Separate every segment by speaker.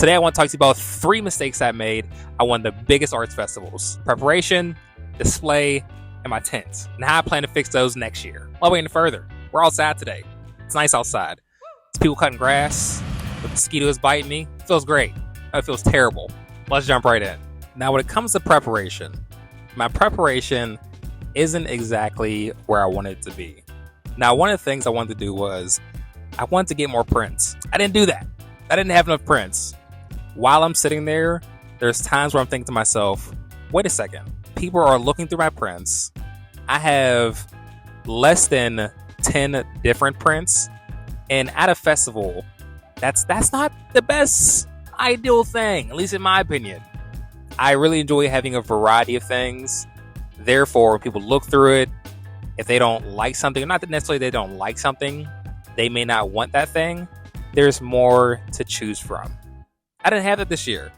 Speaker 1: Today I want to talk to you about 3 mistakes I made at one of the biggest arts festivals. Preparation, display, and my tent. And how I plan to fix those next year. Well, wait any further. We're outside today. It's nice outside. It's people cutting grass. The mosquitoes biting me. It feels great. It feels terrible. Let's jump right in. Now, when it comes to preparation, my preparation isn't exactly where I wanted it to be. Now, one of the things I wanted to do was I wanted to get more prints. I didn't do that. I didn't have enough prints. While I'm sitting there, there's times where I'm thinking to myself, wait a second. People are looking through my prints. I have less than 10 different prints. And at a festival, that's not the best ideal thing, at least in my opinion. I really enjoy having a variety of things. Therefore, when people look through it, if they don't like something, not that necessarily they don't like something, they may not want that thing, there's more to choose from. I didn't have that this year.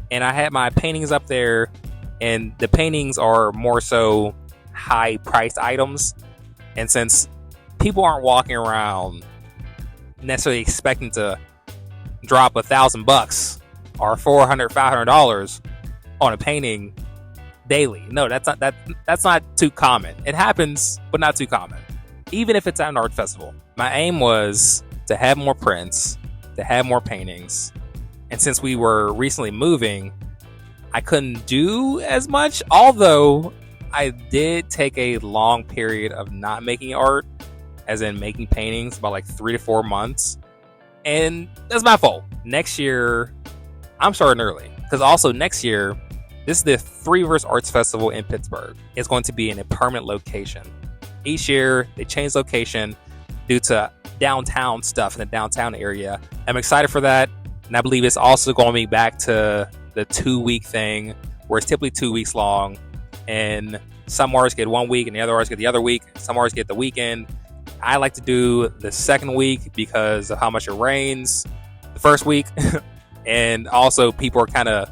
Speaker 1: And I had my paintings up there, and the paintings are more so high-priced items. And since people aren't walking around necessarily expecting to drop $1,000 or $400-$500 on a painting daily. No, that's not too common. It happens, but not too common. Even if it's at an art festival. My aim was to have more prints, to have more paintings. And since we were recently moving, I couldn't do as much. Although I did take a long period of not making art, as in making paintings, about like 3 to 4 months. And that's my fault. Next year, I'm starting early. Because also next year, this is the Three Rivers Arts Festival in Pittsburgh. It's going to be in a permanent location. Each year, they change location due to downtown stuff in the downtown area. I'm excited for that. And I believe it's also going to be back to the 2-week thing, where it's typically 2 weeks long. And some artists get 1 week and the other artists get the other week. Some artists get the weekend. I like to do the second week because of how much it rains the first week. And also people are kind of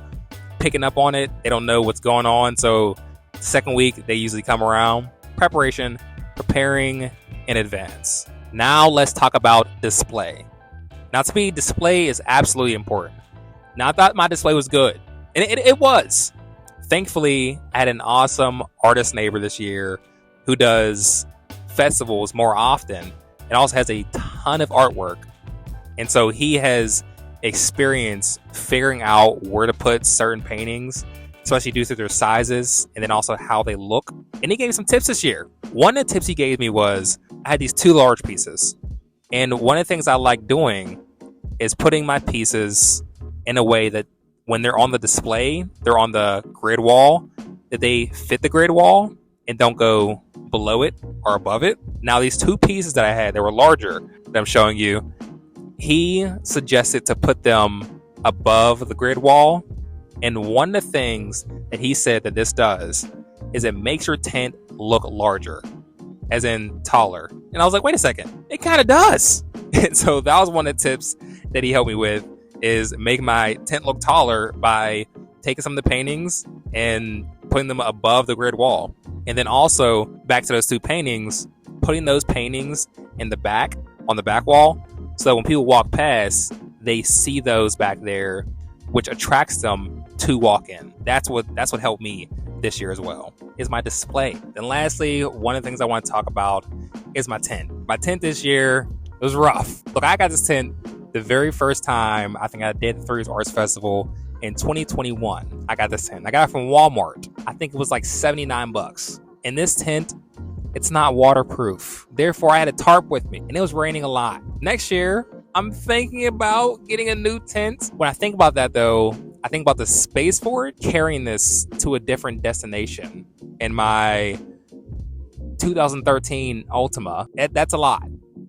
Speaker 1: picking up on it. They don't know what's going on. So second week, they usually come around. Preparation, preparing in advance. Now let's talk about display. Now to me, display is absolutely important. Now I thought my display was good. And it was. Thankfully, I had an awesome artist neighbor this year who does festivals more often and also has a ton of artwork. And so he has experience figuring out where to put certain paintings, especially due to their sizes and then also how they look. And he gave me some tips this year. One of the tips he gave me was I had these 2 large pieces. And one of the things I like doing is putting my pieces in a way that when they're on the display, they're on the grid wall, that they fit the grid wall and don't go below it or above it. Now, these 2 pieces that I had, they were larger that I'm showing you. He suggested to put them above the grid wall. And one of the things that he said that this does is it makes your tent look larger, as in taller. And I was like, wait a second, it kind of does. And so that was one of the tips that he helped me with, is make my tent look taller by taking some of the paintings and putting them above the grid wall. And then also, back to those 2 paintings, putting those paintings in the back, on the back wall, so that when people walk past, they see those back there, which attracts them to walk in. That's what helped me this year as well, is my display. And lastly, one of the things I want to talk about is my tent. My tent this year was rough. Look, I got this tent the very first time I think I did the Three Rivers Arts Festival in 2021. I got this tent. I got it from Walmart. I think it was like $79. And this tent, it's not waterproof. Therefore, I had a tarp with me, and it was raining a lot. Next year, I'm thinking about getting a new tent. When I think about that, though, I think about the space for it, carrying this to a different destination. In my 2013 Ultima, that's a lot.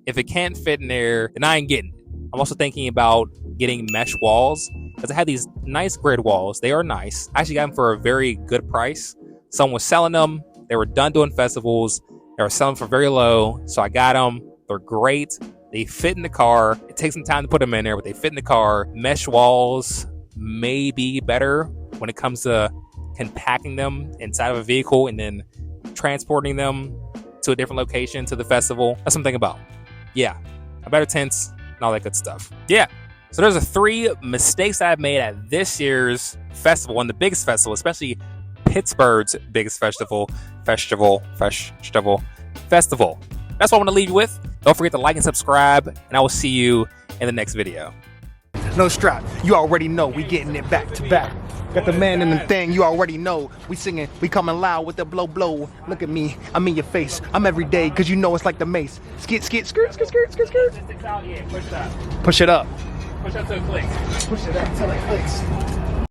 Speaker 1: If it can't fit in there, then I ain't getting it. I'm also thinking about getting mesh walls, because I had these nice grid walls. They are nice. I actually got them for a very good price. Someone was selling them. They were done doing festivals. They were selling for very low, so I got them. They're great. They fit in the car. It takes some time to put them in there, but they fit in the car. Mesh walls may be better when it comes to compacting them inside of a vehicle and then transporting them to a different location to the festival. That's something about. Yeah, a better tents and all that good stuff. Yeah, So there's 3 mistakes I've made at this year's festival, one of the biggest festival, especially Pittsburgh's biggest festival. That's what I want to leave you with. Don't forget to like and subscribe, and I will see you in the next video.
Speaker 2: No strap, you already know we getting it back to back. Got the man in the thing, you already know. We singing, we coming loud with the blow blow. Look at me, I'm in your face. I'm every day, cause you know it's like the mace. Skit, skit, skirt, skirt, skirt, skirt, skirt.
Speaker 1: Push that.
Speaker 2: Push it up.
Speaker 1: Push up so it clicks.
Speaker 2: Push it up till it clicks.